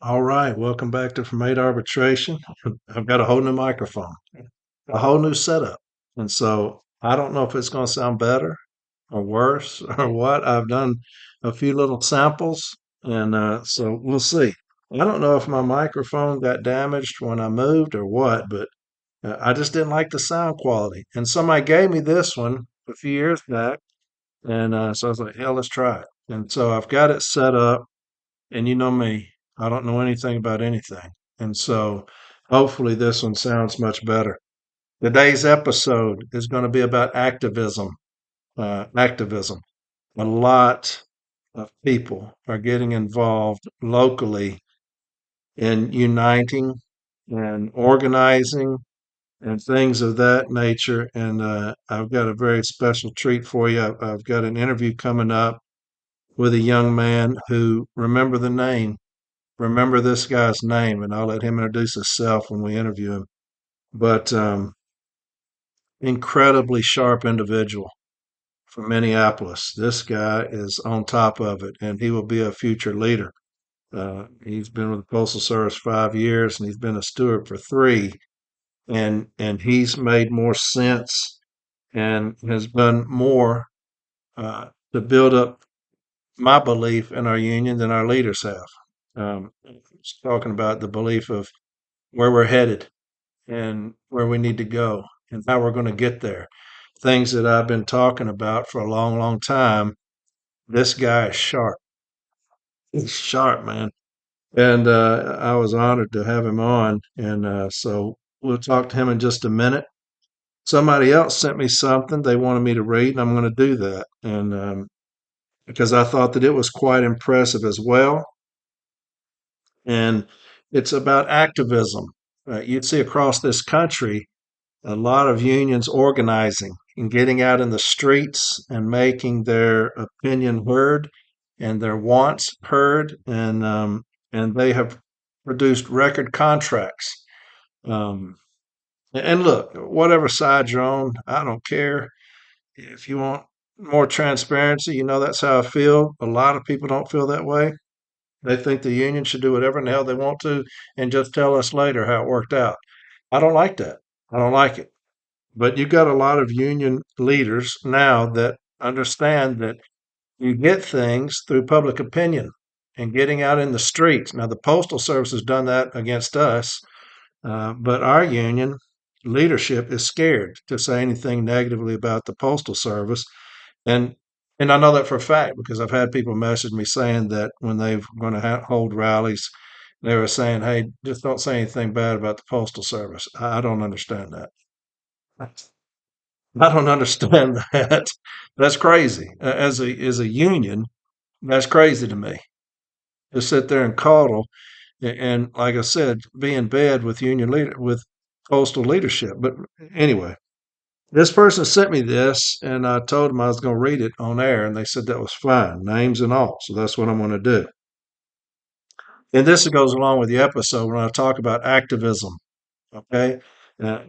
All right, welcome back to From Arbitration. I've got a whole new microphone, a whole new setup. And so I don't know if it's going to sound better or worse or what. I've done a few little samples, and so we'll see. I don't know if my microphone got damaged when I moved or what, but I just didn't like the sound quality. And somebody gave me this one a few years back, and so I was like, hell, let's try it. And so I've got it set up. And you know me, I don't know anything about anything. And so hopefully this one sounds much better. Today's episode is going to be about activism. Activism. A lot of people are getting involved locally in uniting and organizing and things of that nature. And I've got a very special treat for you. I've got an interview coming up with a young man who, remember the name, remember this guy's name, and I'll let him introduce himself when we interview him. But incredibly sharp individual from Minneapolis. This guy is on top of it, and he will be a future leader. He's been with the Postal Service 5 years, and he's been a steward for three, and he's made more sense and has done more to build up my belief in our union than our leaders have. Talking about the belief of where we're headed and where we need to go and how we're going to get there. Things that I've been talking about for a long, long time. This guy is sharp. He's sharp, man. And I was honored to have him on. And so we'll talk to him in just a minute. Somebody else sent me something they wanted me to read, and I'm going to do that. And because I thought that it was quite impressive as well. And it's about activism. You'd see across this country a lot of unions organizing and getting out in the streets and making their opinion heard and their wants heard, and they have produced record contracts. Um, and look, whatever side you're on, I don't care. If you want more transparency, that's how I feel. A lot of people don't feel that way. They think the union should do whatever in the hell they want to and just tell us later how it worked out. I don't like that. I don't like it. But you've got a lot of union leaders now that understand that you get things through public opinion and getting out in the streets. Now, the Postal Service has done that against us, but our union leadership is scared to say anything negatively about the Postal Service. And and I know that for a fact because I've had people message me saying that when they're going to hold rallies, they were saying, "Hey, just don't say anything bad about the Postal Service." I don't understand that. I don't understand that. That's crazy. As a union, that's crazy to me. To sit there and coddle and like I said, be in bed with union leader with postal leadership. But anyway, this person sent me this, and I told them I was going to read it on air, and they said that was fine, names and all. So that's what I'm going to do. And this goes along with the episode when I talk about activism. Okay.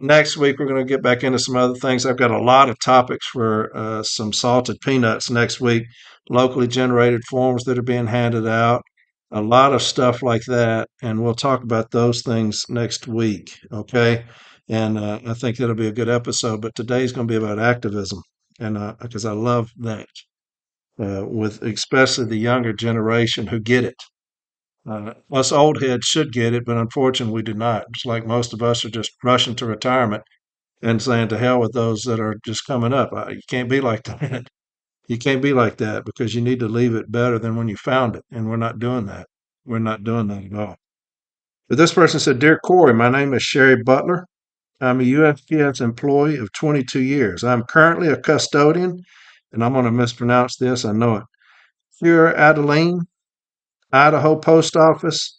Next week, we're going to get back into some other things. I've got a lot of topics for some salted peanuts next week, locally generated forms that are being handed out, a lot of stuff like that. And we'll talk about those things next week. Okay. And I think that'll be a good episode. But today's going to be about activism. And because I love that, with especially the younger generation who get it. Us old heads should get it, but unfortunately we do not. It's like most of us are just rushing to retirement and saying to hell with those that are just coming up. You can't be like that. You can't be like that because you need to leave it better than when you found it. And we're not doing that. We're not doing that at all. But this person said, Dear Corey, my name is Sherry Butler. I'm a USPS employee of 22 years. I'm currently a custodian, and I'm going to mispronounce this. I know it. Pure Adeline, Idaho Post Office.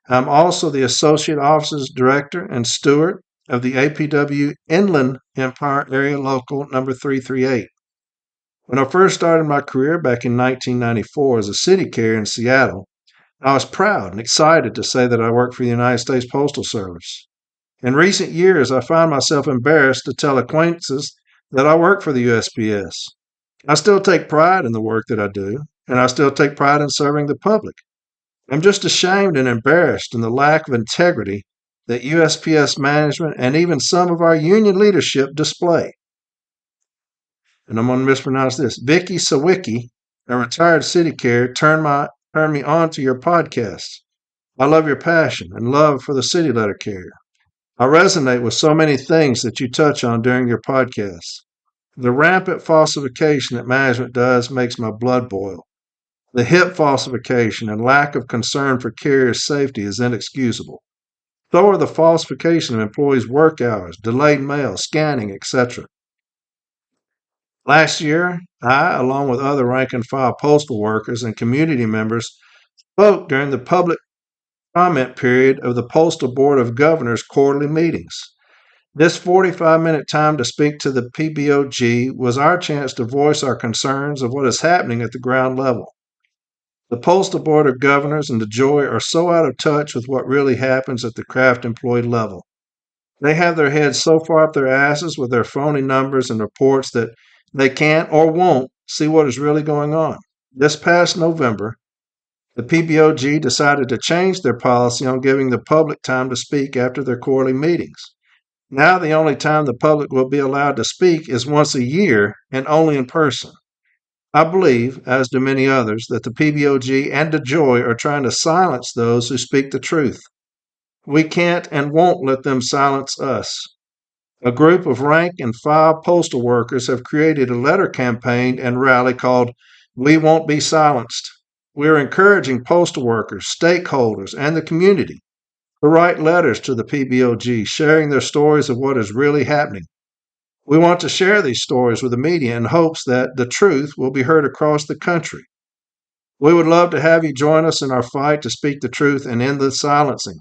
I'm also the Associate Offices Director and Steward of the APW Inland Empire Area Local number 338. When I first started my career back in 1994 as a city carrier in Seattle, I was proud and excited to say that I worked for the United States Postal Service. In recent years, I find myself embarrassed to tell acquaintances that I work for the USPS. I still take pride in the work that I do, and I still take pride in serving the public. I'm just ashamed and embarrassed in the lack of integrity that USPS management and even some of our union leadership display. And I'm going to mispronounce this. Vicky Sawicki, a retired city carrier, turned me on to your podcast. I love your passion and love for the city letter carrier. I resonate with so many things that you touch on during your podcast. The rampant falsification that management does makes my blood boil. The hip falsification and lack of concern for carrier safety is inexcusable. So are the falsification of employees' work hours, delayed mail, scanning, etc. Last year, I, along with other rank and file postal workers and community members, spoke during the public comment period of the Postal Board of Governors quarterly meetings. This 45-minute time to speak to the PBOG was our chance to voice our concerns of what is happening at the ground level. The Postal Board of Governors and the Joy are so out of touch with what really happens at the craft employee level. They have their heads so far up their asses with their phony numbers and reports that they can't or won't see what is really going on. This past November, the PBOG decided to change their policy on giving the public time to speak after their quarterly meetings. Now the only time the public will be allowed to speak is once a year and only in person. I believe, as do many others, that the PBOG and DeJoy are trying to silence those who speak the truth. We can't and won't let them silence us. A group of rank and file postal workers have created a letter campaign and rally called We Won't Be Silenced. We are encouraging postal workers, stakeholders, and the community to write letters to the PBOG sharing their stories of what is really happening. We want to share these stories with the media in hopes that the truth will be heard across the country. We would love to have you join us in our fight to speak the truth and end the silencing.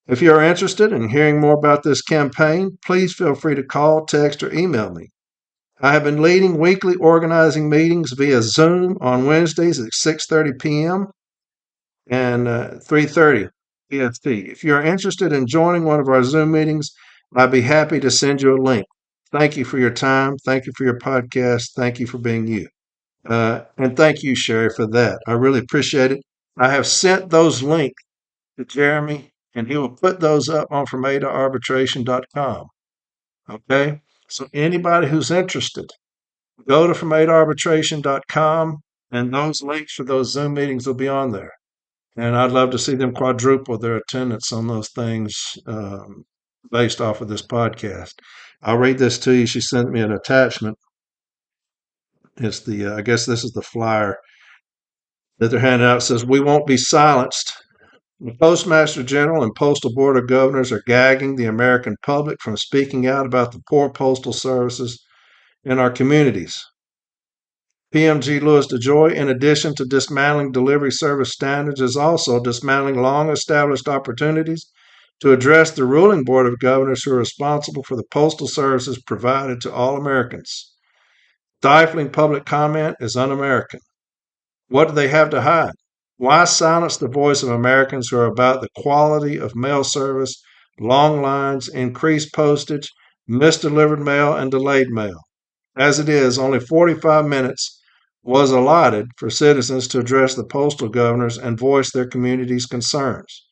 If you are interested in hearing more about this campaign, please feel free to call, text, or email me. I have been leading weekly organizing meetings via Zoom on Wednesdays at 6:30 p.m. and 3:30 PST. If you are interested in joining one of our Zoom meetings, I'd be happy to send you a link. Thank you for your time. Thank you for your podcast. Thank you for being you. And thank you, Sherry, for that. I really appreciate it. I have sent those links to Jeremy, and he will put those up on fromAtoArbitration.com. Okay? So anybody who's interested, go to fromAtoArbitration.com, and those links for those Zoom meetings will be on there. And I'd love to see them quadruple their attendance on those things based off of this podcast. I'll read this to you. She sent me an attachment. It's I guess this is the flyer that they're handing out. It says, We won't be silenced. The Postmaster General and Postal Board of Governors are gagging the American public from speaking out about the poor postal services in our communities. PMG Louis DeJoy, in addition to dismantling delivery service standards, is also dismantling long-established opportunities to address the ruling Board of Governors who are responsible for the postal services provided to all Americans. Stifling public comment is un-American. What do they have to hide? Why silence the voice of Americans who are about the quality of mail service, long lines, increased postage, misdelivered mail, and delayed mail? As it is, only 45 minutes was allotted for citizens to address the postal governors and voice their community's concerns.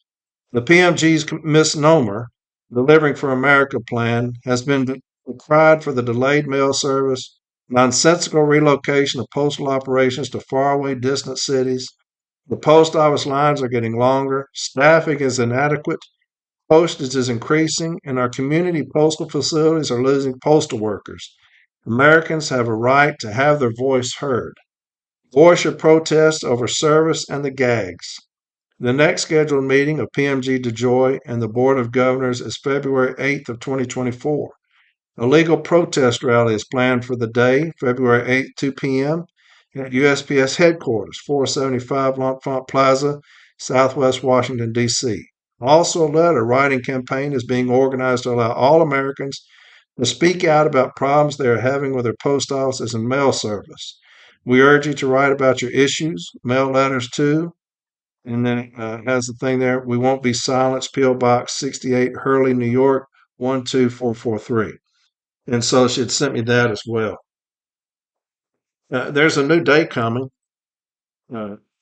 The PMG's misnomer, Delivering for America plan, has been decried for the delayed mail service, nonsensical relocation of postal operations to faraway distant cities. The post office lines are getting longer, staffing is inadequate, postage is increasing, and our community postal facilities are losing postal workers. Americans have a right to have their voice heard. Voice your protest over service and the gags. The next scheduled meeting of PMG DeJoy and the Board of Governors is February 8th of 2024. A legal protest rally is planned for the day, February 8th, 2 p.m. at USPS headquarters, 475 L'Enfant Plaza, Southwest Washington, D.C. Also, a letter writing campaign is being organized to allow all Americans to speak out about problems they are having with their post offices and mail service. We urge you to write about your issues, mail letters too. And then it has the thing there, We Won't Be Silenced, P.O. Box 68, Hurley, New York, 12443. And so she had sent me that as well. There's a new day coming.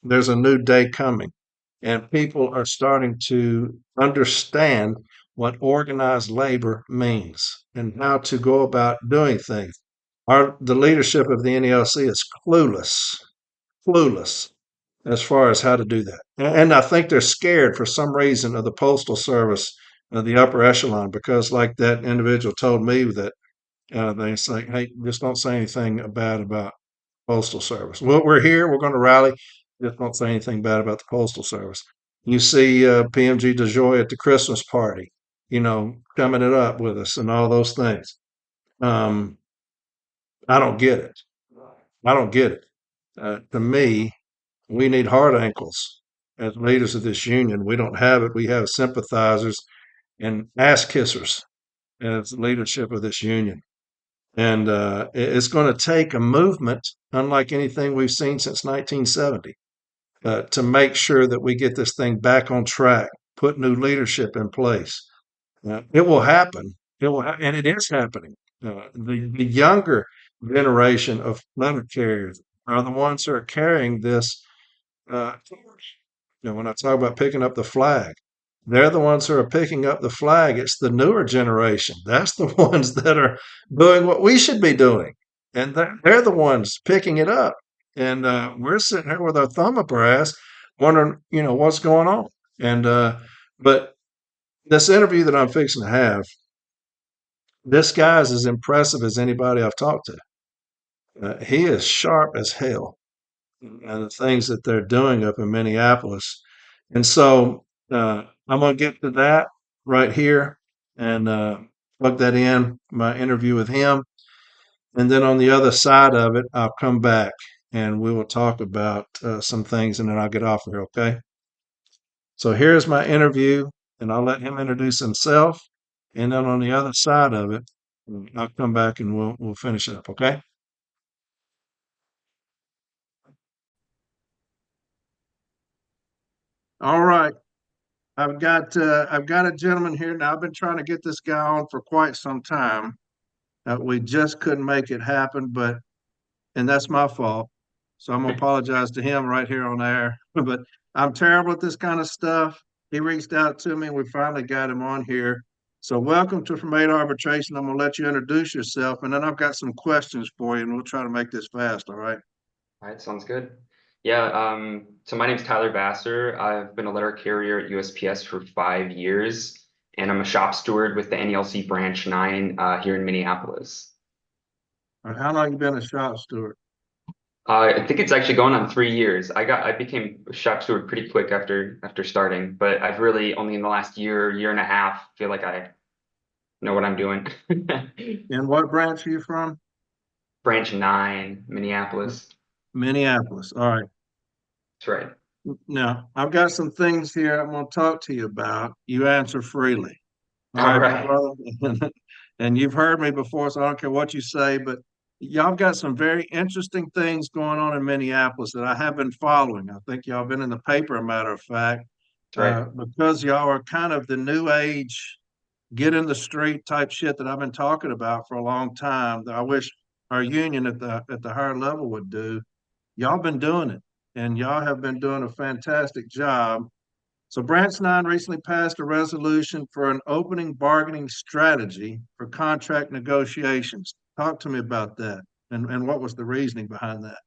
There's a new day coming. and people are starting to understand what organized labor means and how to go about doing things. The leadership of the NELC is clueless as far as how to do that. And I think they're scared for some reason of the Postal Service, the upper echelon, because like that individual told me that they say, hey, just don't say anything bad about Postal Service. Well, we're here, we're going to rally. Just don't say anything bad about the Postal Service. You see PMG DeJoy at the Christmas party, coming it up with us and all those things. Um, I don't get it. I don't get it. To me, we need hard ankles as leaders of this union. We don't have it. We have sympathizers and ass kissers as leadership of this union. And it's going to take a movement unlike anything we've seen since 1970 to make sure that we get this thing back on track, put new leadership in place. It will happen. And it is happening. The younger generation of letter carriers are the ones who are carrying this torch. When I talk about picking up the flag, they're the ones who are picking up the flag. It's the newer generation. That's the ones that are doing what we should be doing. And they're the ones picking it up. And we're sitting here with our thumb up our ass wondering, what's going on. And, but this interview that I'm fixing to have, this guy is as impressive as anybody I've talked to. He is sharp as hell. And the things that they're doing up in Minneapolis. And so I'm going to get to that right here and plug that in, my interview with him. And then on the other side of it, I'll come back and we will talk about some things and then I'll get off of here, okay? So here's my interview and I'll let him introduce himself. And then on the other side of it, I'll come back and we'll finish it up, okay? All right. I've got a gentleman here now. I've been trying to get this guy on for quite some time. We just couldn't make it happen, and that's my fault. So I'm gonna apologize to him right here on air. But I'm terrible at this kind of stuff. He reached out to me, and we finally got him on here. So welcome to From Arbitration. I'm gonna let you introduce yourself, and then I've got some questions for you, and we'll try to make this fast. All right. All right, sounds good. Yeah, so my name's Tyler Vasseur. I've been a letter carrier at USPS for 5 years, and I'm a shop steward with the NELC Branch 9 here in Minneapolis. All right. How long you been a shop steward? I think it's actually going on 3 years. I became a shop steward pretty quick after starting, but I've really only in the last year and a half feel like I know what I'm doing. And what branch are you from? Branch 9, Minneapolis. Minneapolis. All right. That's right. Now, I've got some things here I'm going to talk to you about. You answer freely. All All right, my right. brother. And you've heard me before, so I don't care what you say, but y'all got some very interesting things going on in Minneapolis that I have been following. I think y'all been in the paper, a matter of fact, That's right. because y'all are kind of the new age, get in the street type shit that I've been talking about for a long time that I wish our union at the higher level would do. Y'all been doing it, and y'all have been doing a fantastic job. So Branch 9 recently passed a resolution for an opening bargaining strategy for contract negotiations. Talk to me about that and what was the reasoning behind that?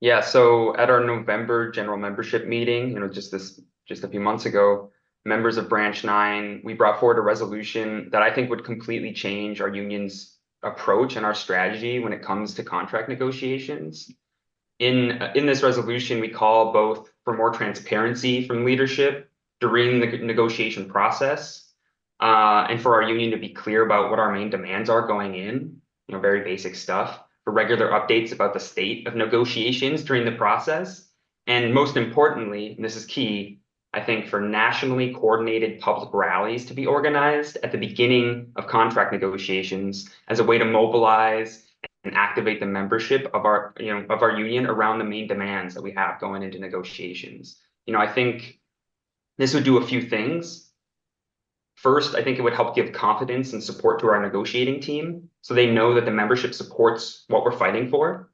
Yeah, so at our November general membership meeting, just a few months ago, members of Branch 9, we brought forward a resolution that I think would completely change our union's approach and our strategy when it comes to contract negotiations. In this resolution, we call both for more transparency from leadership during the negotiation process, and for our union to be clear about what our main demands are going in, very basic stuff, for regular updates about the state of negotiations during the process, and most importantly, and this is key, I think for nationally coordinated public rallies to be organized at the beginning of contract negotiations as a way to mobilize and activate the membership of our union around the main demands that we have going into negotiations. I think this would do a few things. First, I think it would help give confidence and support to our negotiating team so they know that the membership supports what we're fighting for.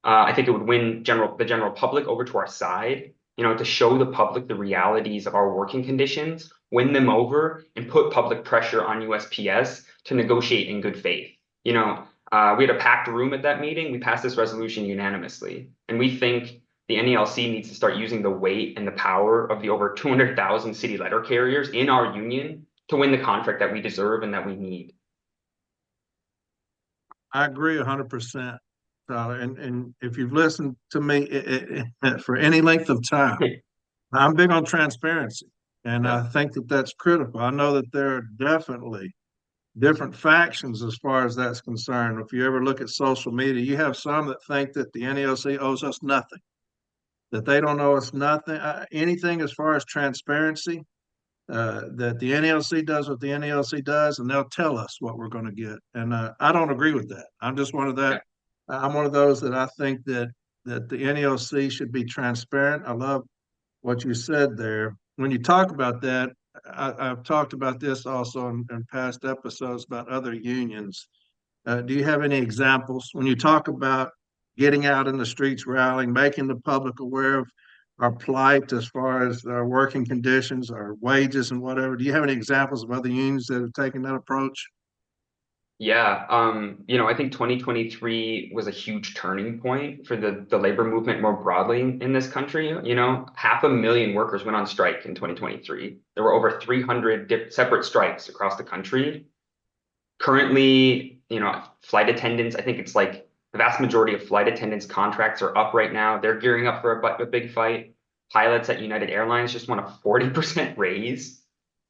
I think it would win the general public over to our side to show the public the realities of our working conditions, win them over, and put public pressure on USPS to negotiate in good faith. We had a packed room at that meeting. We passed this resolution unanimously, and we think the NALC needs to start using the weight and the power of the over 200,000 city letter carriers in our union to win the contract that we deserve and that we need. I agree 100%, Tyler. And if you've listened to me for any length of time, I'm big on transparency, and I Yeah. think that that's critical. I know that there are definitely different factions as far as that's concerned. If you ever look at social media, you have some that think that the NLC owes us nothing, that they don't owe us nothing, anything as far as transparency. That the NLC does what the NLC does, and they'll tell us what we're going to get. And I don't agree with that. I'm just one of that. Yeah. I'm one of those that I think that the NLC should be transparent. I love what you said there. When you talk about that, I've talked about this also in past episodes about other unions. Do you have any examples when you talk about getting out in the streets, rallying, making the public aware of our plight as far as our working conditions, our wages, and whatever? Do you have any examples of other unions that have taken that approach? Yeah, I think 2023 was a huge turning point for the labor movement more broadly in this country. 500,000 workers went on strike in 2023. There were over 300 separate strikes across the country. Currently, flight attendants, I think it's like the vast majority of flight attendants contracts are up right now. They're gearing up for a big fight. Pilots at United Airlines just want a 40% raise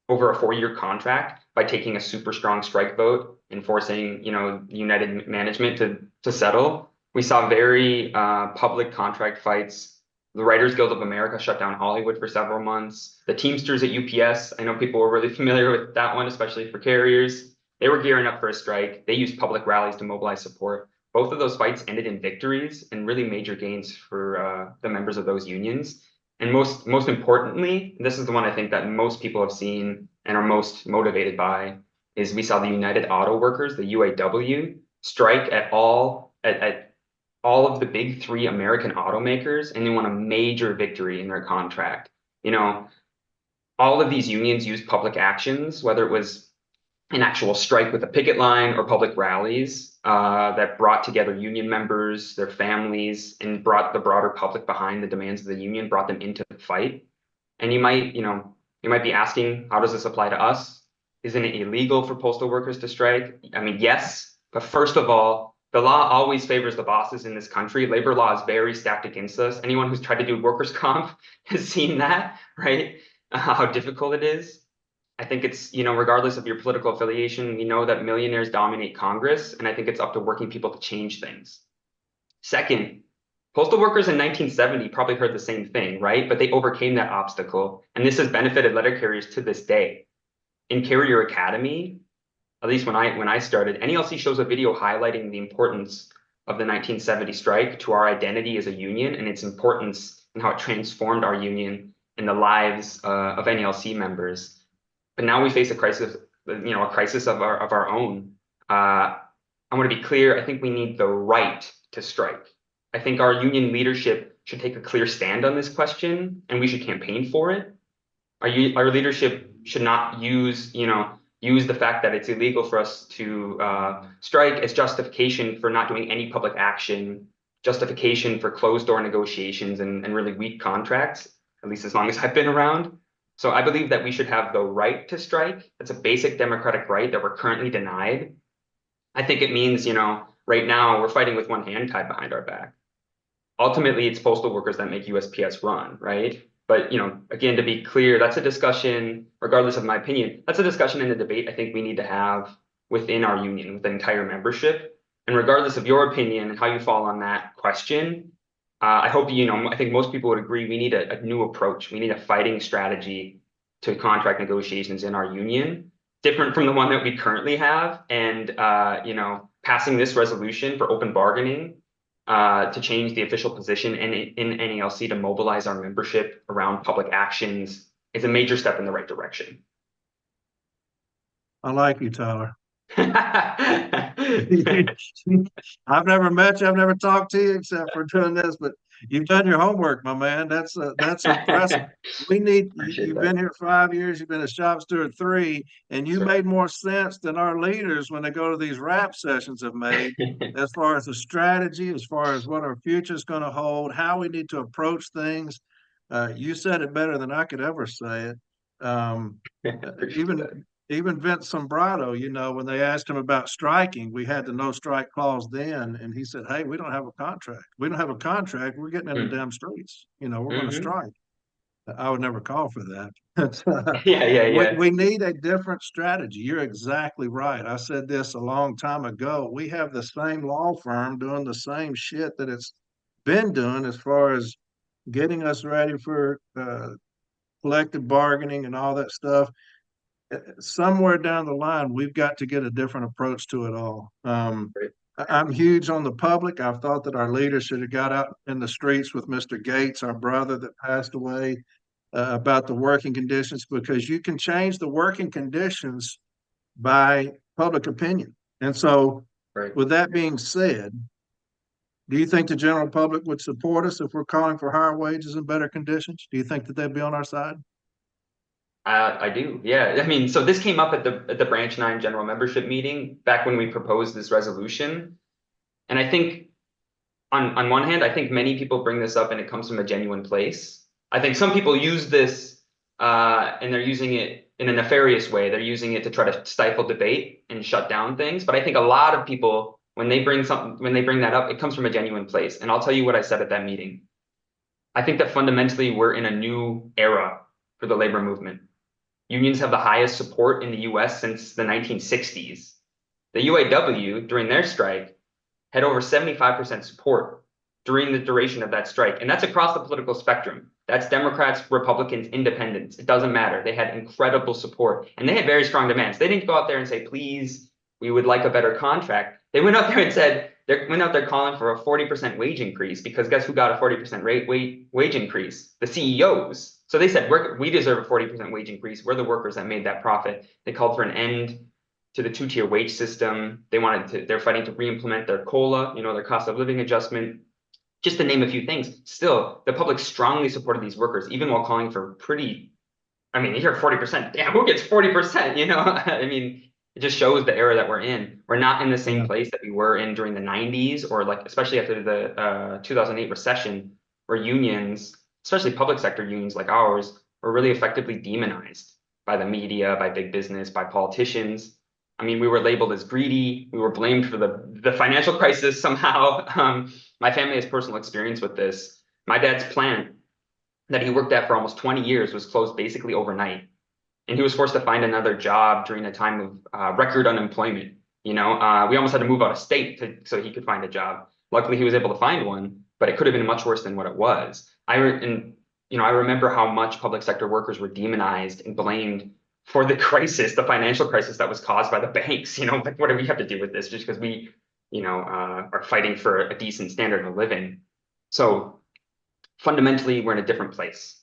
over a 4-year contract by taking a super strong strike vote and forcing, United management to settle. We saw very public contract fights. The Writers Guild of America shut down Hollywood for several months. The Teamsters at UPS, I know people were really familiar with that one, especially for carriers. They were gearing up for a strike. They used public rallies to mobilize support. Both of those fights ended in victories and really major gains for the members of those unions. And most importantly, this is the one I think that most people have seen and are most motivated by, is we saw the United Auto Workers, the UAW, strike at all of the big three American automakers, and they won a major victory in their contract. All of these unions used public actions, whether it was an actual strike with a picket line or public rallies that brought together union members, their families, and brought the broader public behind the demands of the union, brought them into the fight. And you might be asking, how does this apply to us? Isn't it illegal for postal workers to strike? I mean, yes, but first of all, the law always favors the bosses in this country. Labor law is very stacked against us. Anyone who's tried to do workers' comp has seen that, right? How difficult it is. I think it's, regardless of your political affiliation, we know that millionaires dominate Congress, and I think it's up to working people to change things. Second, postal workers in 1970 probably heard the same thing, right? But they overcame that obstacle, and this has benefited letter carriers to this day. In Carrier Academy, at least when I started, NELC shows a video highlighting the importance of the 1970 strike to our identity as a union and its importance and how it transformed our union and the lives of NELC members. But now we face a crisis, a crisis of our own. I want to be clear. I think we need the right to strike. I think our union leadership should take a clear stand on this question, and we should campaign for it. Our leadership should not use the fact that it's illegal for us to strike as justification for not doing any public action, justification for closed door negotiations and really weak contracts, at least as long as I've been around. So I believe that we should have the right to strike. It's a basic democratic right that we're currently denied. I think it means, right now we're fighting with one hand tied behind our back. Ultimately, it's postal workers that make USPS run, right? But, again, to be clear, that's a discussion, regardless of my opinion, that's a discussion and a debate I think we need to have within our union, with the entire membership. And regardless of your opinion and how you fall on that question, I hope, I think most people would agree we need a new approach. We need a fighting strategy to contract negotiations in our union, different from the one that we currently have. And, passing this resolution for open bargaining to change the official position in NELC to mobilize our membership around public actions is a major step in the right direction. I like you, Tyler. I've never met you. I've never talked to you except for doing this, but You've done your homework, my man. That's impressive. We need Appreciate you've been that. here 5 years. You've been a shop steward 3, and you So, made more sense than our leaders when they go to these rap sessions have made, as far as the strategy, as far as what our future is going to hold, how we need to approach things. You said it better than I could ever say it. Um, appreciate even that. even Vince Sombrado, when they asked him about striking, we had the no strike clause then, and he said, "Hey, we don't have a contract. We don't have a contract. We're getting in the Mm. damn streets. We're going to Hmm. strike." I would never call for that. But, Yeah, yeah, yeah. we need a different strategy. You're exactly right. I said this a long time ago. We have the same law firm doing the same shit that it's been doing as far as getting us ready for collective bargaining and all that stuff. Somewhere down the line, we've got to get a different approach to it all. Great. I'm huge on the public. I've thought that our leaders should have got out in the streets with Mr. Gates, our brother that passed away, about the working conditions, because you can change the working conditions by public opinion. And so, Right. with that being said, do you think the general public would support us if we're calling for higher wages and better conditions? Do you think that they'd be on our side? I do. Yeah. I mean, so this came up at the Branch 9 general membership meeting back when we proposed this resolution. And I think on one hand, I think many people bring this up and it comes from a genuine place. I think some people use this and they're using it in a nefarious way. They're using it to try to stifle debate and shut down things. But I think a lot of people, when they bring that up, it comes from a genuine place. And I'll tell you what I said at that meeting. I think that fundamentally we're in a new era for the labor movement. Unions have the highest support in the US since the 1960s. The UAW, during their strike, had over 75% support during the duration of that strike. And that's across the political spectrum. That's Democrats, Republicans, Independents. It doesn't matter. They had incredible support and they had very strong demands. They didn't go out there and say, please, we would like a better contract. They went out there and said, they went out there calling for a 40% wage increase, because guess who got a 40% wage increase? The CEOs. So they said, we deserve a 40% wage increase. We're the workers that made that profit. They called for an end to the two-tier wage system. They're fighting to re-implement their COLA, their cost of living adjustment, just to name a few things. Still, the public strongly supported these workers, even while calling for I mean, you hear 40%, damn, who gets 40%, I mean, it just shows the era that we're in. We're not in the same Yeah. place that we were in during the 90s, or like, especially after the 2008 recession, where unions, especially public sector unions like ours, were really effectively demonized by the media, by big business, by politicians. I mean, we were labeled as greedy. We were blamed for the financial crisis somehow. My family has personal experience with this. My dad's plant that he worked at for almost 20 years was closed basically overnight. And he was forced to find another job during a time of record unemployment. We almost had to move out of state so he could find a job. Luckily, he was able to find one, but it could have been much worse than what it was. I remember how much public sector workers were demonized and blamed for the crisis, the financial crisis that was caused by the banks. Like, what do we have to do with this? Just because we, are fighting for a decent standard of living. So fundamentally, we're in a different place.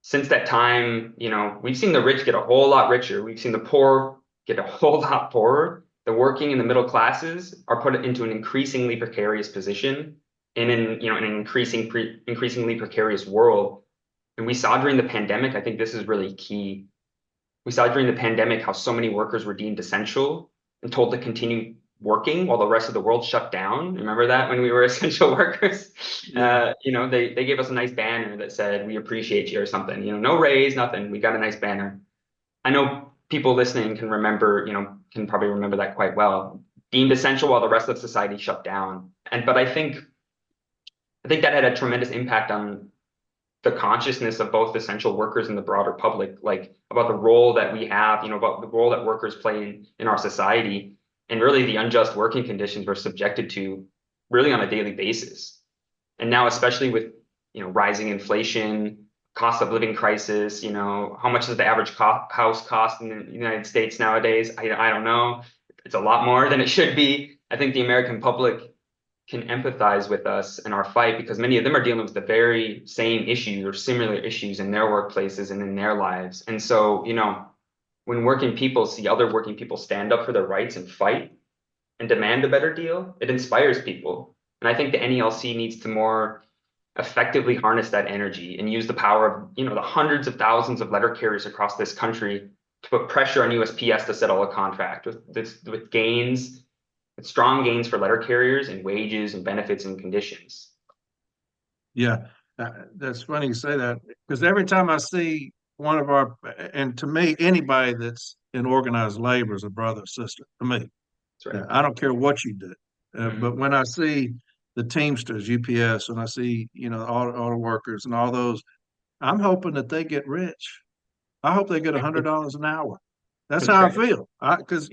Since that time, we've seen the rich get a whole lot richer. We've seen the poor get a whole lot poorer. The working and the middle classes are put into an increasingly precarious position in an increasingly precarious world. And we saw during the pandemic, I think this is really key. We saw during the pandemic how so many workers were deemed essential and told to continue working while the rest of the world shut down. Remember that when we were essential workers? Yeah. They gave us a nice banner that said, "We appreciate you," or something. No raise, nothing. We got a nice banner. I know people listening can probably remember that quite well. Deemed essential while the rest of society shut down. But I think that had a tremendous impact on the consciousness of both essential workers and the broader public, like about the role that we have, about the role that workers play in our society, and really the unjust working conditions we're subjected to really on a daily basis. And now, especially with, rising inflation, cost of living crisis, how much does the average house cost in the United States nowadays? I don't know. It's a lot more than it should be. I think the American public can empathize with us in our fight, because many of them are dealing with the very same issues or similar issues in their workplaces and in their lives. And so, when working people see other working people stand up for their rights and fight and demand a better deal, it inspires people. And I think the NELC needs to more effectively harness that energy and use the power of, the hundreds of thousands of letter carriers across this country to put pressure on USPS to settle a contract with gains, with strong gains for letter carriers and wages and benefits and conditions. Yeah, that's funny you say that because every time I see one of our, and to me, anybody that's in organized labor is a brother or sister to me. That's right. I don't care what you do. But Mm-hmm. when I see the Teamsters, UPS, and I see, auto workers and all those, I'm hoping that they get rich. I hope they get $100 an hour. That's That's how I right. feel. Because,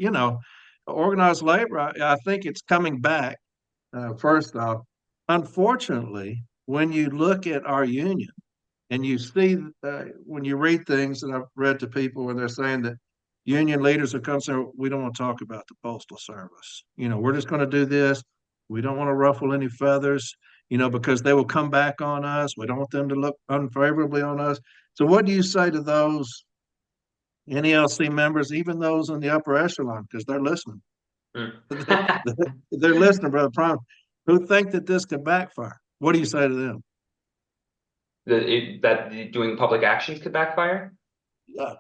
organized labor, I think it's coming back. First off, unfortunately, when you look at our union and you see, when you read things that I've read to people when they're saying that union leaders are coming saying, we don't want to talk about the postal service. We're just going to do this. We don't want to ruffle any feathers, because they will come back on us. We don't want them to look unfavorably on us. So what do you say to those NELC members, even those in the upper echelon, because they're listening? Mm. They're listening, Brother Prime, who think that this could backfire. What do you say to them? That doing public actions could backfire. Yeah.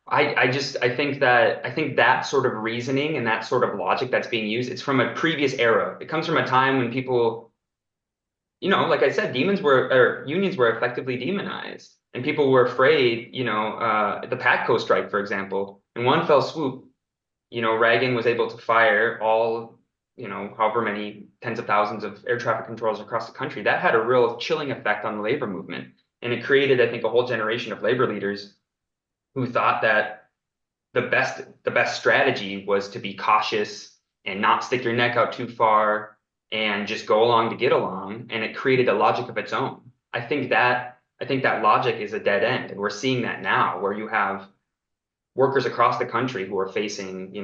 I think that sort of reasoning and that sort of logic that's being used, it's from a previous era. It comes from a time when people, like I said, unions were effectively demonized, and people were afraid. The Patco strike, for example, in one fell swoop, Reagan was able to fire all, however many tens of thousands of air traffic controllers across the country. That had a real chilling effect on the labor movement, and it created, I think, a whole generation of labor leaders who thought that the best strategy was to be cautious and not stick your neck out too far and just go along to get along. And it created a logic of its own. I think that logic is a dead end. And we're seeing that now where you have workers across the country who are facing,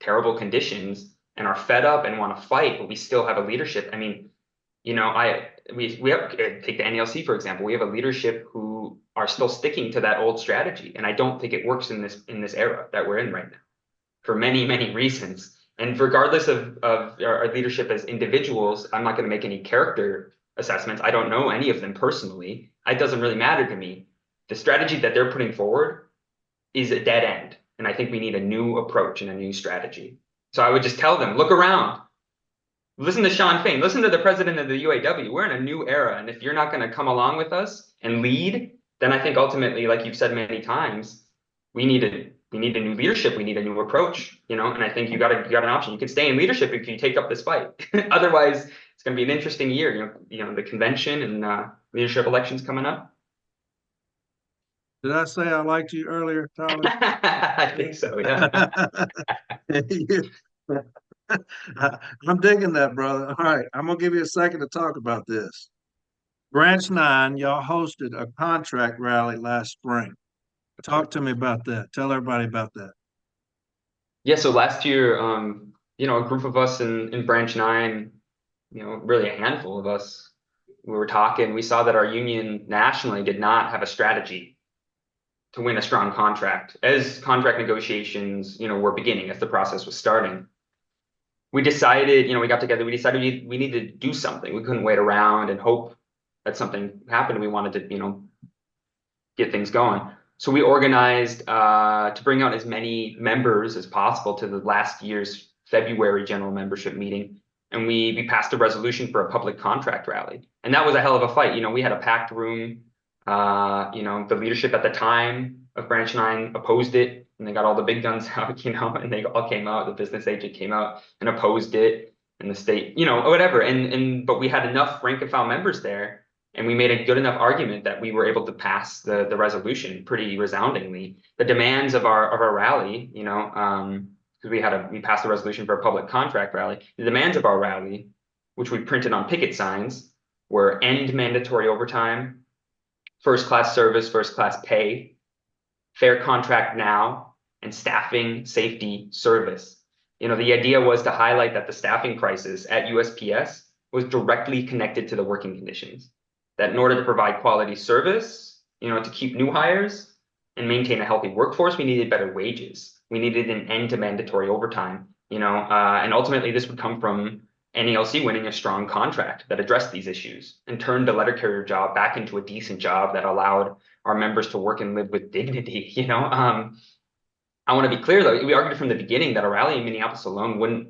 terrible conditions and are fed up and want to fight, but we still have a leadership. I mean, we have, take the NLC for example. We have a leadership who are still sticking to that old strategy, and I don't think it works in this era that we're in right now for many many reasons. And regardless of our leadership as individuals, I'm not going to make any character assessments. I don't know any of them personally. It doesn't really matter to me. The strategy that they're putting forward is a dead end, and I think we need a new approach and a new strategy. So I would just tell them, look around. Listen to Sean Fain. Listen to the president of the UAW. We're in a new era, and if you're not going to come along with us and lead, then I think ultimately, like you've said many times, we need a new leadership. We need a new approach. And I think you got an option. You can stay in leadership if you take up this fight. Otherwise, it's going to be an interesting year. The convention and leadership elections coming up. Did I say I liked you earlier, Tyler? I think so. Yeah. I'm digging that, brother. All right, I'm gonna give you a second to talk about this. Branch 9, y'all hosted a contract rally last spring. Talk to me about that. Tell everybody about that. Yeah. So last year, a group of us in Branch 9, really a handful of us, we were talking. We saw that our union nationally did not have a strategy to win a strong contract as contract negotiations, were beginning, as the process was starting. We decided, we got together, we decided we needed to do something. We couldn't wait around and hope that something happened. We wanted to, get things going. So we organized to bring out as many members as possible to the last year's February general membership meeting. And we passed a resolution for a public contract rally. And that was a hell of a fight. We had a packed room. The leadership at the time of Branch 9 opposed it, and they got all the big guns out, and they all came out. The business agent came out and opposed it, and the state, whatever. But we had enough rank and file members there, and we made a good enough argument that we were able to pass the resolution pretty resoundingly. The demands of our rally, because we passed the resolution for a public contract rally. The demands of our rally, which we printed on picket signs, were end mandatory overtime, first class service, first class pay, fair contract now, and staffing, safety, service. The idea was to highlight that the staffing crisis at USPS was directly connected to the working conditions. That in order to provide quality service, to keep new hires and maintain a healthy workforce, we needed better wages. We needed an end to mandatory overtime, and ultimately this would come from NALC winning a strong contract that addressed these issues and turned the letter carrier job back into a decent job that allowed our members to work and live with dignity. I want to be clear, though, we argued from the beginning that a rally in Minneapolis alone wouldn't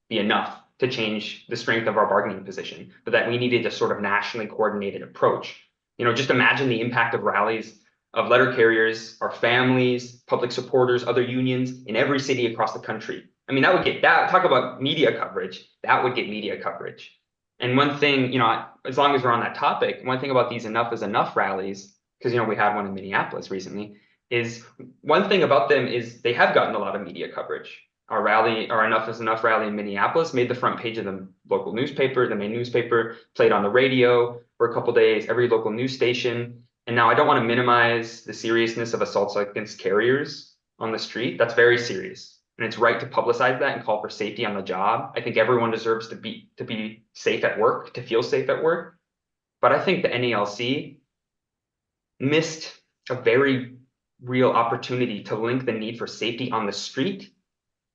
be enough to change the strength of our bargaining position, but that we needed a sort of nationally coordinated approach. Just imagine the impact of rallies of letter carriers, our families, public supporters, other unions in every city across the country. I mean, that would get that, talk about media coverage, that would get media coverage. And one thing, as long as we're on that topic, one thing about these enough is enough rallies, because, we had one in Minneapolis recently, is one thing about them is they have gotten a lot of media coverage. Our Enough is Enough rally in Minneapolis made the front page of the local newspaper, the main newspaper, played on the radio for a couple days, every local news station. And now I don't want to minimize the seriousness of assaults against carriers on the street. That's very serious. And it's right to publicize that and call for safety on the job. I think everyone deserves to be safe at work, to feel safe at work. But I think the NALC missed a very real opportunity to link the need for safety on the street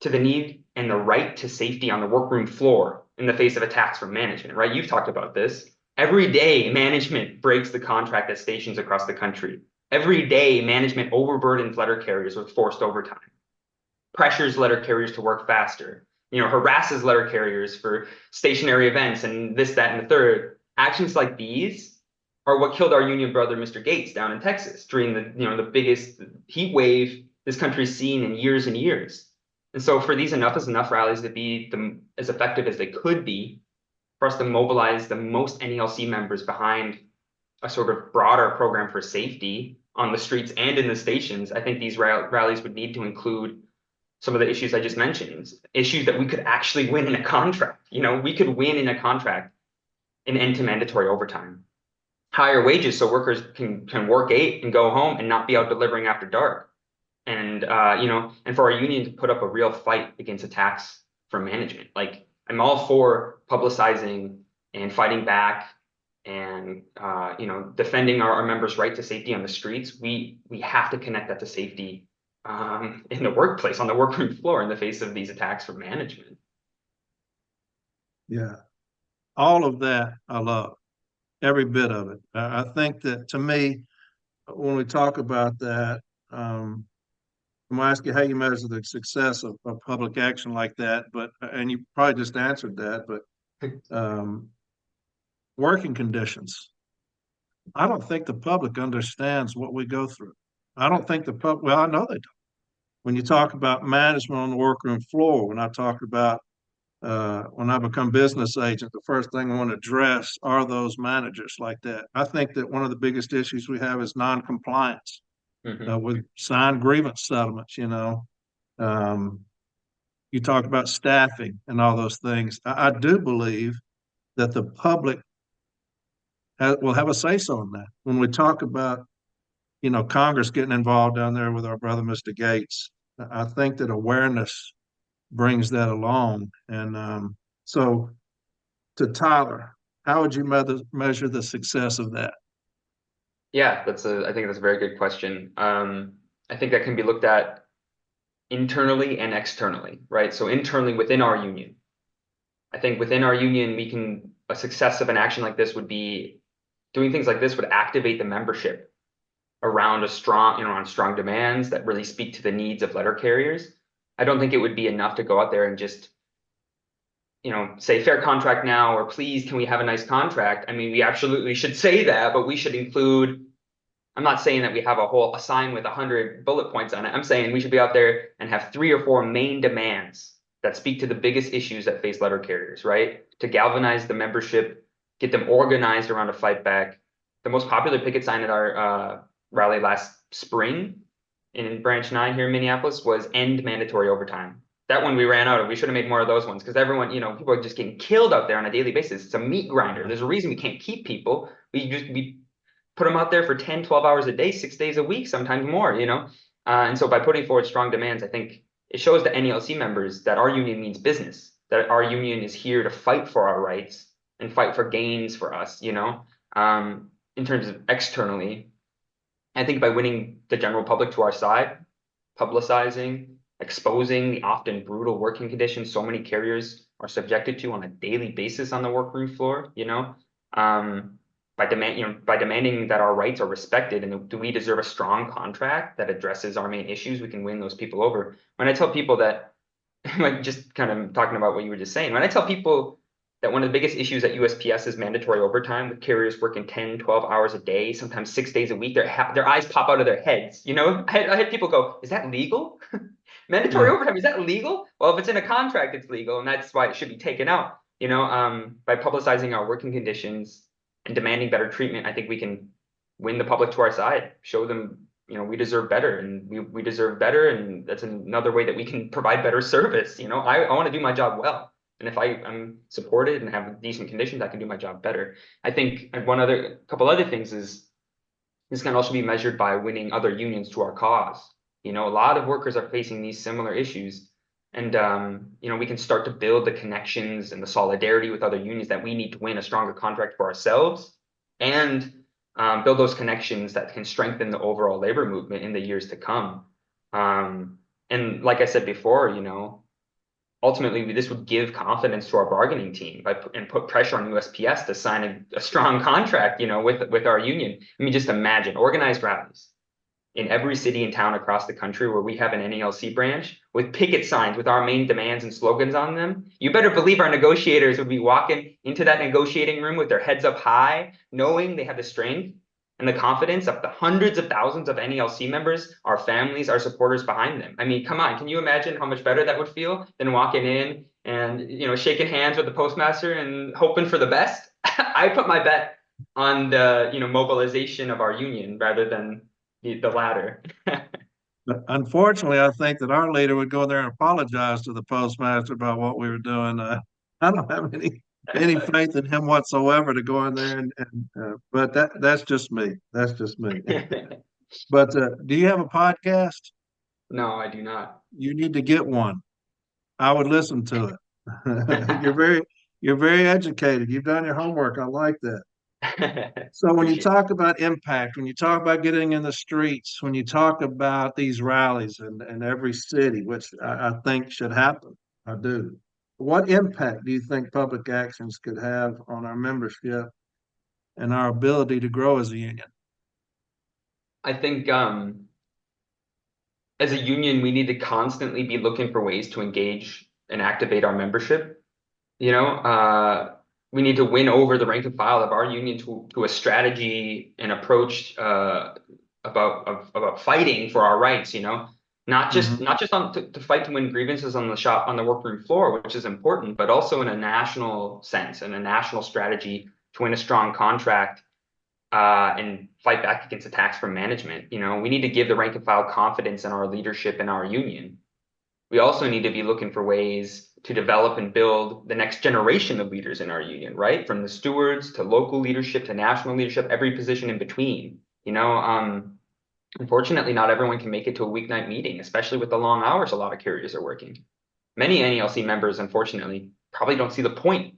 to the need and the right to safety on the workroom floor in the face of attacks from management, right? You've talked about this. Every day, management breaks the contract at stations across the country. Every day, management overburdens letter carriers with forced overtime, pressures letter carriers to work faster, harasses letter carriers for stationary events and this, that, and the third. Actions like these are what killed our union brother, Mr. Gates, down in Texas during the biggest heat wave this country's seen in years and years. And so for these Enough is Enough rallies to be as effective as they could be, for us to mobilize the most NALC members behind a sort of broader program for safety on the streets and in the stations, I think these rallies would need to include some of the issues I just mentioned, issues that we could actually win in a contract. We could win in a contract an end to mandatory overtime, higher wages so workers can work 8 and go home and not be out delivering after dark. And and for our union to put up a real fight against attacks from management. Like, I'm all for publicizing and fighting back and defending our members' right to safety on the streets. We have to connect that to safety in the workplace, on the workroom floor, in the face of these attacks from management. Yeah, all of that I love, every bit of it. I think that, to me, when we talk about that, I'm gonna ask you how you measure the success of public action like that, and you probably just answered that, but working conditions. I don't think the public understands what we go through. I don't think the public, well, I know they don't. When you talk about management on the workroom floor, when I talk about when I become business agent, the first thing I want to address are those managers like that. I think that one of the biggest issues we have is non-compliance with signed grievance settlements. You talk about staffing and all those things. I do believe that the public will have a say-so in that. When we talk about, Congress getting involved down there with our brother, Mr. Gates, I think that awareness brings that along. And so, to Tyler, how would you measure the success of that? Yeah, I think that's a very good question. I think that can be looked at internally and externally, right? So internally within our union, I think within our union, a success of an action like this would be doing things like this would activate the membership around on strong demands that really speak to the needs of letter carriers. I don't think it would be enough to go out there and just, say fair contract now, or please, can we have a nice contract? I mean, we absolutely should say that, but we should include, I'm not saying that we have a sign with 100 bullet points on it. I'm saying we should be out there and have 3 or 4 main demands that speak to the biggest issues that face letter carriers, right? To galvanize the membership, get them organized around a fight back. The most popular picket sign at our rally last spring in Branch 9 here in Minneapolis was end mandatory overtime. That one we ran out of. We should have made more of those ones, because everyone, people are just getting killed out there on a daily basis. It's a meat grinder. There's a reason we can't keep people. We put them out there for 10, 12 hours a day, 6 days a week, sometimes more, and so by putting forward strong demands, I think it shows the NALC members that our union means business, that our union is here to fight for our rights and fight for gains for us, in terms of externally. I think by winning the general public to our side, publicizing, exposing the often brutal working conditions so many carriers are subjected to on a daily basis on the workroom floor, by demanding that our rights are respected, and do we deserve a strong contract that addresses our main issues, we can win those people over. When I tell people that, like just kind of talking about what you were just saying, when I tell people that one of the biggest issues at USPS is mandatory overtime, with carriers working 10, 12 hours a day, sometimes 6 days a week, their eyes pop out of their heads. I had people go, is that legal? Mandatory Yeah. overtime, is that legal? Well, if it's in a contract, it's legal, and that's why it should be taken out. By publicizing our working conditions and demanding better treatment, I think we can win the public to our side, show them, we deserve better, and we deserve better, and that's another way that we can provide better service. I want to do my job well. And if I'm supported and have decent conditions, I can do my job better. I think couple other things is this can also be measured by winning other unions to our cause. A lot of workers are facing these similar issues. And, we can start to build the connections and the solidarity with other unions that we need to win a stronger contract for ourselves, and build those connections that can strengthen the overall labor movement in the years to come. And like I said before, ultimately, this would give confidence to our bargaining team and put pressure on USPS to sign a strong contract, with our union. I mean, just imagine organized rallies in every city and town across the country where we have an NELC branch with picket signs with our main demands and slogans on them. You better believe our negotiators would be walking into that negotiating room with their heads up high, knowing they have the strength and the confidence of the hundreds of thousands of NELC members, our families, our supporters behind them. I mean, come on, can you imagine how much better that would feel than walking in and, shaking hands with the postmaster and hoping for the best? I put my bet on the, mobilization of our union rather than the latter. But unfortunately, I think that our leader would go there and apologize to the postmaster about what we were doing. I don't have any faith in him whatsoever to go in there but that's just me. That's just me. But do you have a podcast? No, I do not. You need to get one. I would listen to it. You're very educated. You've done your homework. I like that. So when you Appreciate talk about impact, when you talk about getting in the streets, when you talk about these rallies in every city, which I think should happen, I do. What impact do you think public actions could have on our membership and our ability to grow as a union? I think as a union, we need to constantly be looking for ways to engage and activate our membership. We need to win over the rank and file of our union to a strategy and approach about fighting for our rights. Not just Mhm. not just to fight to win grievances on the workroom floor, which is important, but also in a national sense and a national strategy to win a strong contract, and fight back against attacks from management. We need to give the rank and file confidence in our leadership and our union. We also need to be looking for ways to develop and build the next generation of leaders in our union, right? From the stewards to local leadership to national leadership, every position in between. Unfortunately, not everyone can make it to a weeknight meeting, especially with the long hours a lot of carriers are working. Many NELC members, unfortunately, probably don't see the point.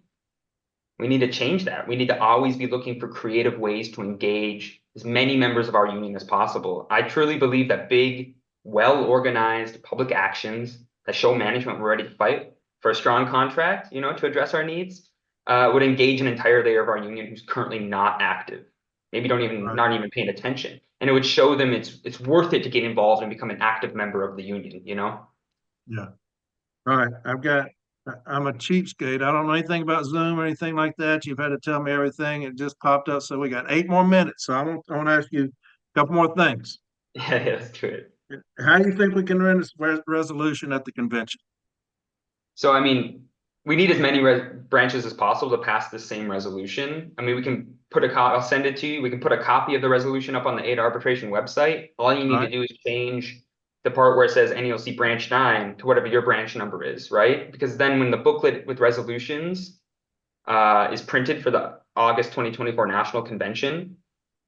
We need to change that. We need to always be looking for creative ways to engage as many members of our union as possible. I truly believe that big, well-organized public actions that show management we're ready to fight for a strong contract, to address our needs, would engage an entire layer of our union who's currently not active, maybe Right. not even paying attention, and it would show them it's worth it to get involved and become an active member of the union. Yeah. All right. I'm a cheapskate. I don't know anything about Zoom or anything like that. You've had to tell me everything. It just popped up. So we got 8 more minutes. So I want to ask you a couple more things. Yeah, yeah, let's do it. How do you think we can run this resolution at the convention? So, I mean, we need as many branches as possible to pass the same resolution. I mean, we can put I'll send it to you. We can put a copy of the resolution up on the AID arbitration website. All you need to Right. do is change the part where it says NELC branch 9 to whatever your branch number is, right? Because then when the booklet with resolutions is printed for the August 2024 National Convention,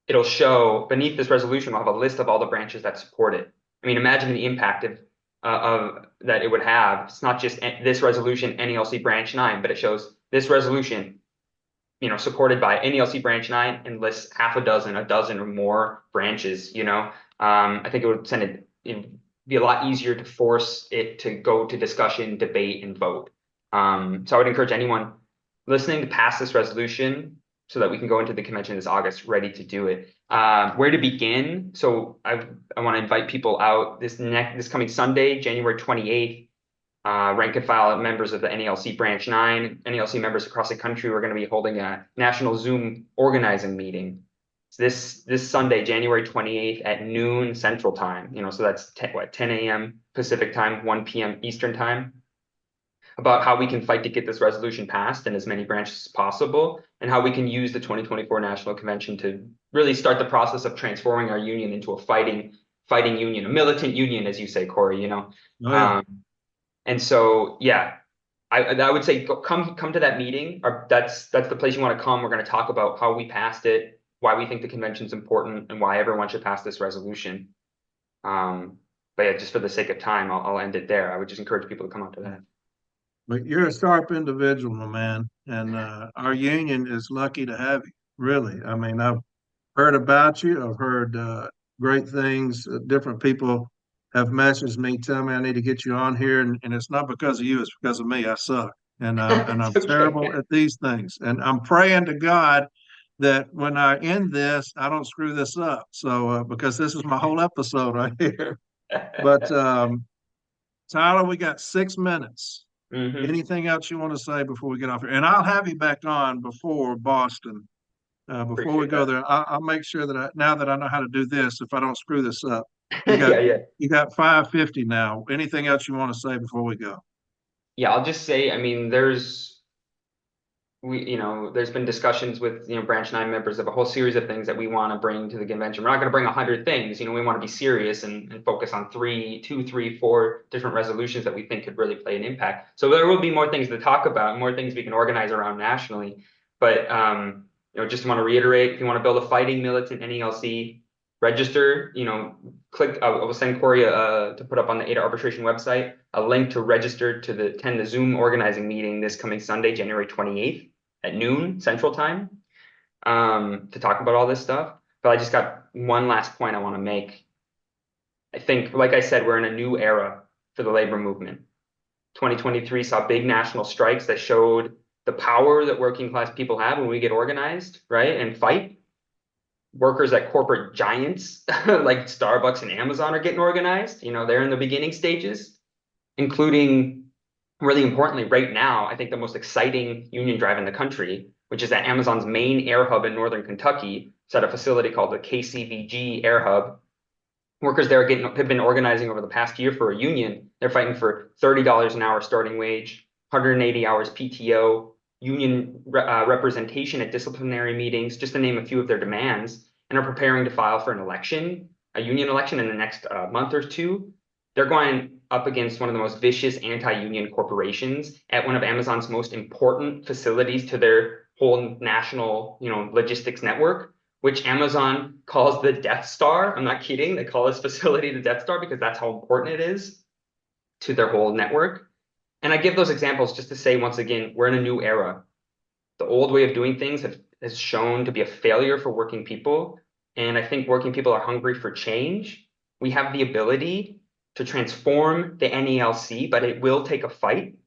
it'll show beneath this resolution, we'll have a list of all the branches that support it. I mean, imagine the impact of that it would have. It's not just this resolution, NELC branch 9, but it shows this resolution, supported by NELC branch 9, and lists half a dozen or more branches. I think it'd be a lot easier to force it to go to discussion, debate, and vote. So I would encourage anyone listening to pass this resolution so that we can go into the convention this August ready to do it. Where to begin? So I want to invite people out this coming Sunday, January 28th. Rank and file members of the NALC Branch 9, NALC members across the country, we're going to be holding a national Zoom organizing meeting. This Sunday, January 28th at noon Central Time. So that's 10 a.m. Pacific Time, 1 p.m. Eastern Time, about how we can fight to get this resolution passed in as many branches as possible, and how we can use the 2024 National Convention to really start the process of transforming our union into a fighting union, a militant union, as you say, Corey. Oh yeah. Um, and so, yeah, I would say come to that meeting. That's the place you want to come. We're going to talk about how we passed it, why we think the convention's important, and why everyone should pass this resolution. But yeah, just for the sake of time, I'll end it there. I would just encourage people to come out to that. But you're a sharp individual, my man, and our union is lucky to have you. Really, I mean, I've heard about you. I've heard great things. Different people have messaged me, telling me I need to get you on here, and it's not because of you. It's because of me. I suck, and It's I'm okay. terrible at these things. And I'm praying to God that when I end this, I don't screw this up. So because this is my whole episode right here. But Tyler, we got 6 minutes. Hmm. Anything else you want to say before we get off here? And I'll have you back on before Boston. Before we Appreciate go that. there, I'll make sure that now that I know how to do this, if I don't screw this up, you got Yeah, yeah. you got 550 now. Anything else you want to say before we go? Yeah, I'll just say, I mean, there's been discussions with, Branch 9 members of a whole series of things that we want to bring to the convention. We're not going to bring 100 things. We want to be serious and focus on two, three, four different resolutions that we think could really play an impact. So there will be more things to talk about, more things we can organize around nationally. But, just want to reiterate, if you want to build a fighting militant NELC, register, click, I will send Corey to put up on the ADA arbitration website, a link to register to attend the Zoom organizing meeting this coming Sunday, January 28th at noon Central Time, to talk about all this stuff. But I just got one last point I want to make. I think, like I said, we're in a new era for the labor movement. 2023 saw big national strikes that showed the power that working class people have when we get organized, right, and fight. Workers at corporate giants like Starbucks and Amazon are getting organized. They're in the beginning stages, including, really importantly, right now, I think the most exciting union drive in the country, which is at Amazon's main air hub in northern Kentucky. It's at a facility called the KCVG Air Hub. Workers there have been organizing over the past year for a union. They're fighting for $30 an hour starting wage, 180 hours PTO, union representation at disciplinary meetings, just to name a few of their demands, and are preparing to file for an election, a union election in the next month or two. They're going up against one of the most vicious anti-union corporations at one of Amazon's most important facilities to their whole national, logistics network, which Amazon calls the Death Star. I'm not kidding. They call this facility the Death Star because that's how important it is to their whole network. And I give those examples just to say, once again, we're in a new era. The old way of doing things has shown to be a failure for working people. And I think working people are hungry for change. We have the ability to transform the NELC, but it will take a fight.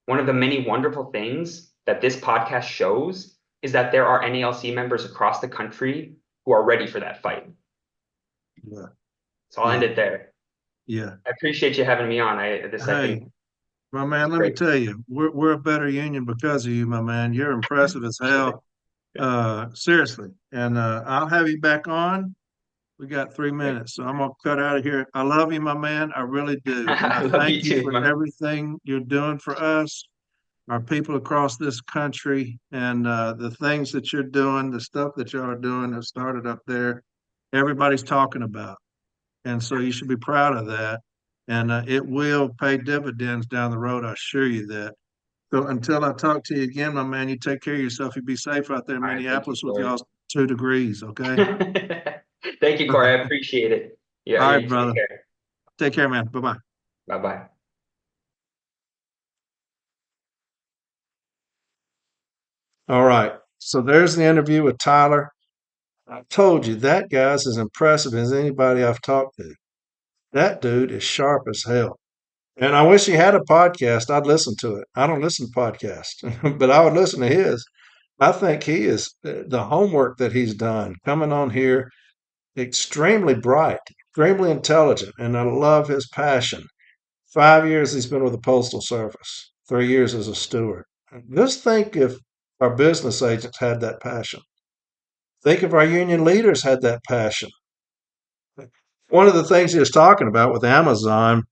One of the many wonderful things that this podcast shows is that there are NELC members across the country who are ready for that fight. Yeah, So I'll end yeah, it there. yeah. I appreciate you having me on. I think Hey, my was man, let me great. tell you, we're a better union because of you, my man. You're impressive as Appreciate hell. it. Seriously. And I'll have you back on. We got three Great. minutes, so I'm gonna cut out of here. I love you, my man. I really do, and I I love thank you you too, for man. everything you're doing for us, our people across this country, and the things that you're doing, the stuff that y'all are doing that started up there. Everybody's talking about, and so you should be proud of that. And it will pay dividends down the road. I assure you that. So until I talk to you again, my man, you take care of yourself. You be safe out there in All right, thank you, Minneapolis with Corey. y'all 2 degrees. Okay. Thank you, Corey. I appreciate it. Yeah, All you right, take brother. care. Take care, man. Bye bye. Bye bye. All right. So there's the interview with Tyler. I told you that guy's as impressive as anybody I've talked to. That dude is sharp as hell. And I wish he had a podcast. I'd listen to it. I don't listen to podcasts, but I would listen to his. I think he is the homework that he's done coming on here, extremely bright, extremely intelligent, and I love his passion. 5 years he's been with the Postal Service, 3 years as a steward. Just think if our business agents had that passion. Think if our union leaders had that passion. One of the things he was talking about with Amazon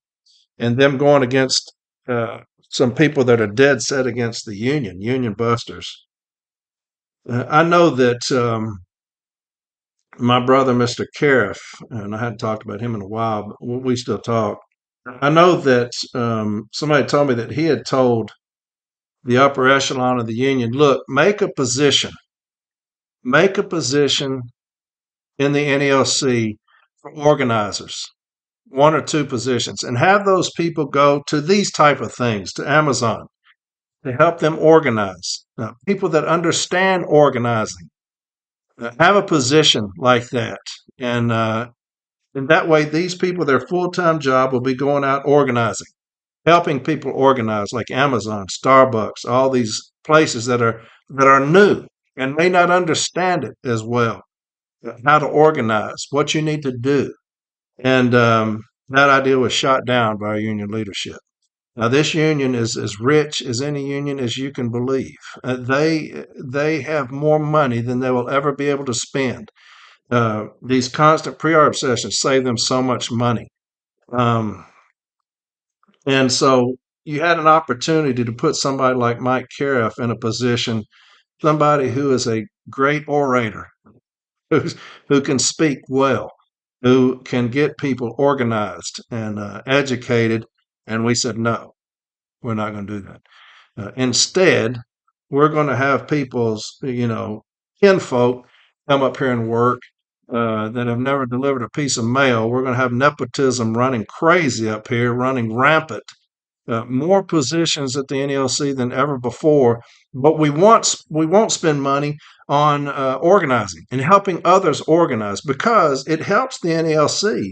and them going against some people that are dead set against the union, union busters. I know that my brother, Mr. Cariff, and I hadn't talked about him in a while, but we still talk. I know that somebody told me that he had told the upper echelon of the union, look, make a position in the NELC for organizers, one or two positions, and have those people go to these type of things, to Amazon, to help them organize. People that understand organizing, have a position like that. And that way, these people, their full time job will be going out organizing, helping people organize, like Amazon, Starbucks, all these places that are new and may not understand it as well, how to organize, what you need to do. And that idea was shot down by our union leadership. Now, this union is as rich as any union as you can believe. They have more money than they will ever be able to spend. These constant pre-arb sessions save them so much money. Um, and so you had an opportunity to put somebody like Mike Cariff in a position, somebody who is a great orator, who's, who can speak well, who can get people organized and educated. And we said, no, we're not going to do that. Instead, we're going to have people's, kinfolk come up here and work that have never delivered a piece of mail. We're going to have nepotism running crazy up here, running rampant. More positions at the NELC than ever before, but we won't spend money on organizing and helping others organize because it helps the NELC.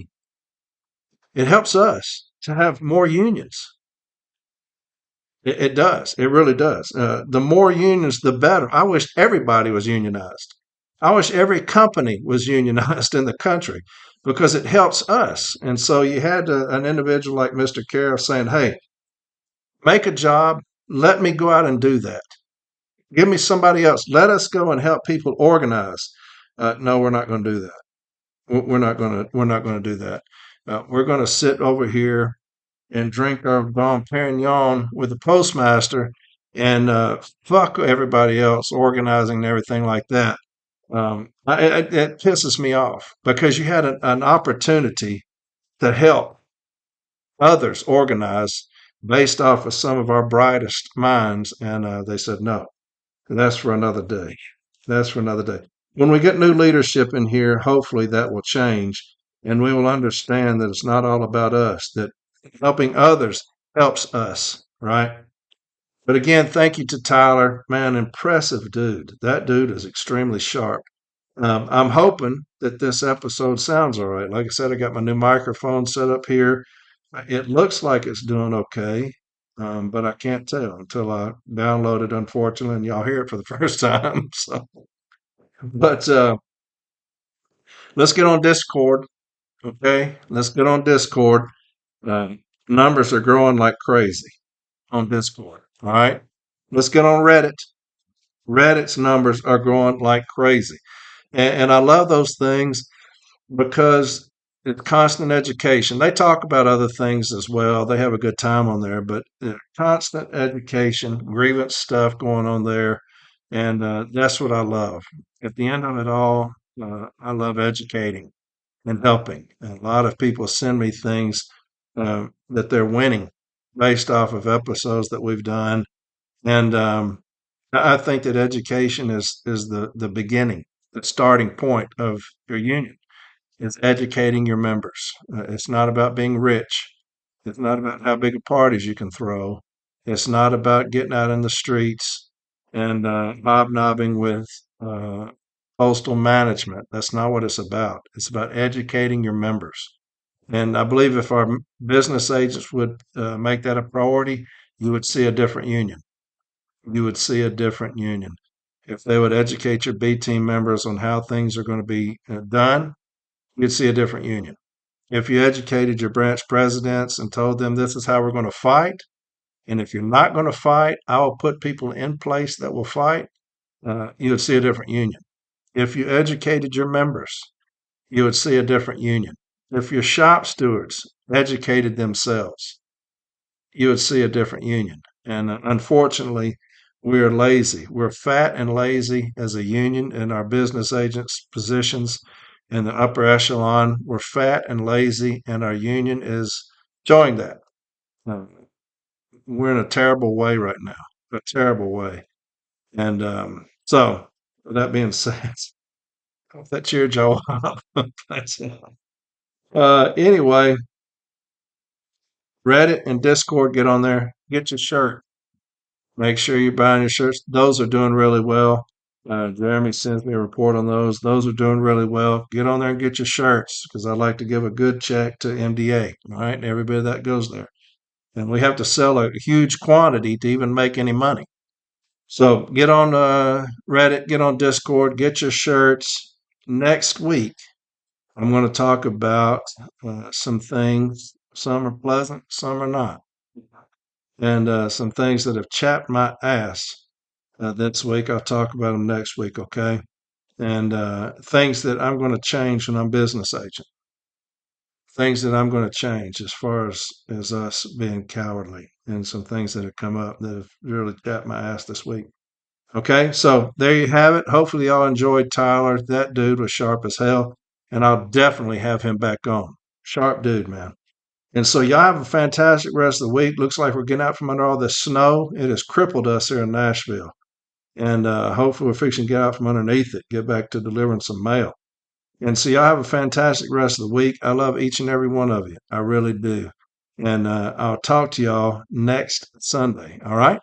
It helps us to have more unions. It does. It really does. The more unions, the better. I wish everybody was unionized. I wish every company was unionized in the country because it helps us. And so you had an individual like Mr. Carroll saying, hey, make a job. Let me go out and do that. Give me somebody else. Let us go and help people organize. No, we're not going to do that. We're not going to. We're not going to do that. We're going to sit over here and drink our Dom Perignon with the postmaster and fuck everybody else organizing and everything like that. It pisses me off because you had an opportunity to help others organize based off of some of our brightest minds, and they said no. That's for another day. That's for another day. When we get new leadership in here, hopefully that will change, and we will understand that it's not all about us. That helping others helps us, right? But again, thank you to Tyler. Man, impressive dude. That dude is extremely sharp. I'm hoping that this episode sounds all right. Like I said, I got my new microphone set up here. It looks like it's doing okay, but I can't tell until I download it, unfortunately, and y'all hear it for the first time. So, but let's get on Discord, okay? Let's get on Discord. Uh, Numbers are growing like crazy on Discord. All right. Let's get on Reddit. Reddit's numbers are growing like crazy. And I love those things because it's constant education. They talk about other things as well. They have a good time on there, but constant education, grievance stuff going on there. And that's what I love. At the end of it all, I love educating and helping. And a lot of people send me things that they're winning based off of episodes that we've done. And I think that education is the beginning, the starting point of your union. Is educating your members. It's not about being rich. It's not about how big of parties you can throw. It's not about getting out in the streets and hobnobbing with postal management. That's not what it's about. It's about educating your members. And I believe if our business agents would make that a priority, you would see a different union. You would see a different union. If they would educate your B team members on how things are going to be done, you'd see a different union. If you educated your branch presidents and told them this is how we're going to fight, and if you're not going to fight, I will put people in place that will fight, you would see a different union. If you educated your members, you would see a different union. If your shop stewards educated themselves, you would see a different union. And unfortunately, we are lazy. We're fat and lazy as a union in our business agents' positions in the upper echelon. We're fat and lazy, and our union is showing that. Uh, we're in a terrible way right now, a terrible way. And so, with that being said, I hope that cheered y'all up. Anyway, Reddit and Discord, get on there, get your shirt. Make sure you're buying your shirts. Those are doing really well. Jeremy sends me a report on those. Those are doing really well. Get on there and get your shirts because I'd like to give a good check to MDA. All right, and everybody that goes there. And we have to sell a huge quantity to even make any money. So get on Reddit, get on Discord, get your shirts. Next week, I'm going to talk about some things. Some are pleasant, some are not. And some things that have chapped my ass this week. I'll talk about them next week, okay? And things that I'm going to change when I'm business agent. Things that I'm going to change as far as us being cowardly, and some things that have come up that have really chapped my ass this week. Okay, so there you have it. Hopefully, y'all enjoyed Tyler. That dude was sharp as hell, and I'll definitely have him back on. Sharp dude, man. And so y'all have a fantastic rest of the week. Looks like we're getting out from under all this snow. It has crippled us here in Nashville. And hopefully we're fixing to get out from underneath it, get back to delivering some mail. And so y'all have a fantastic rest of the week. I love each and every one of you. I really do. And I'll talk to y'all next Sunday. All right?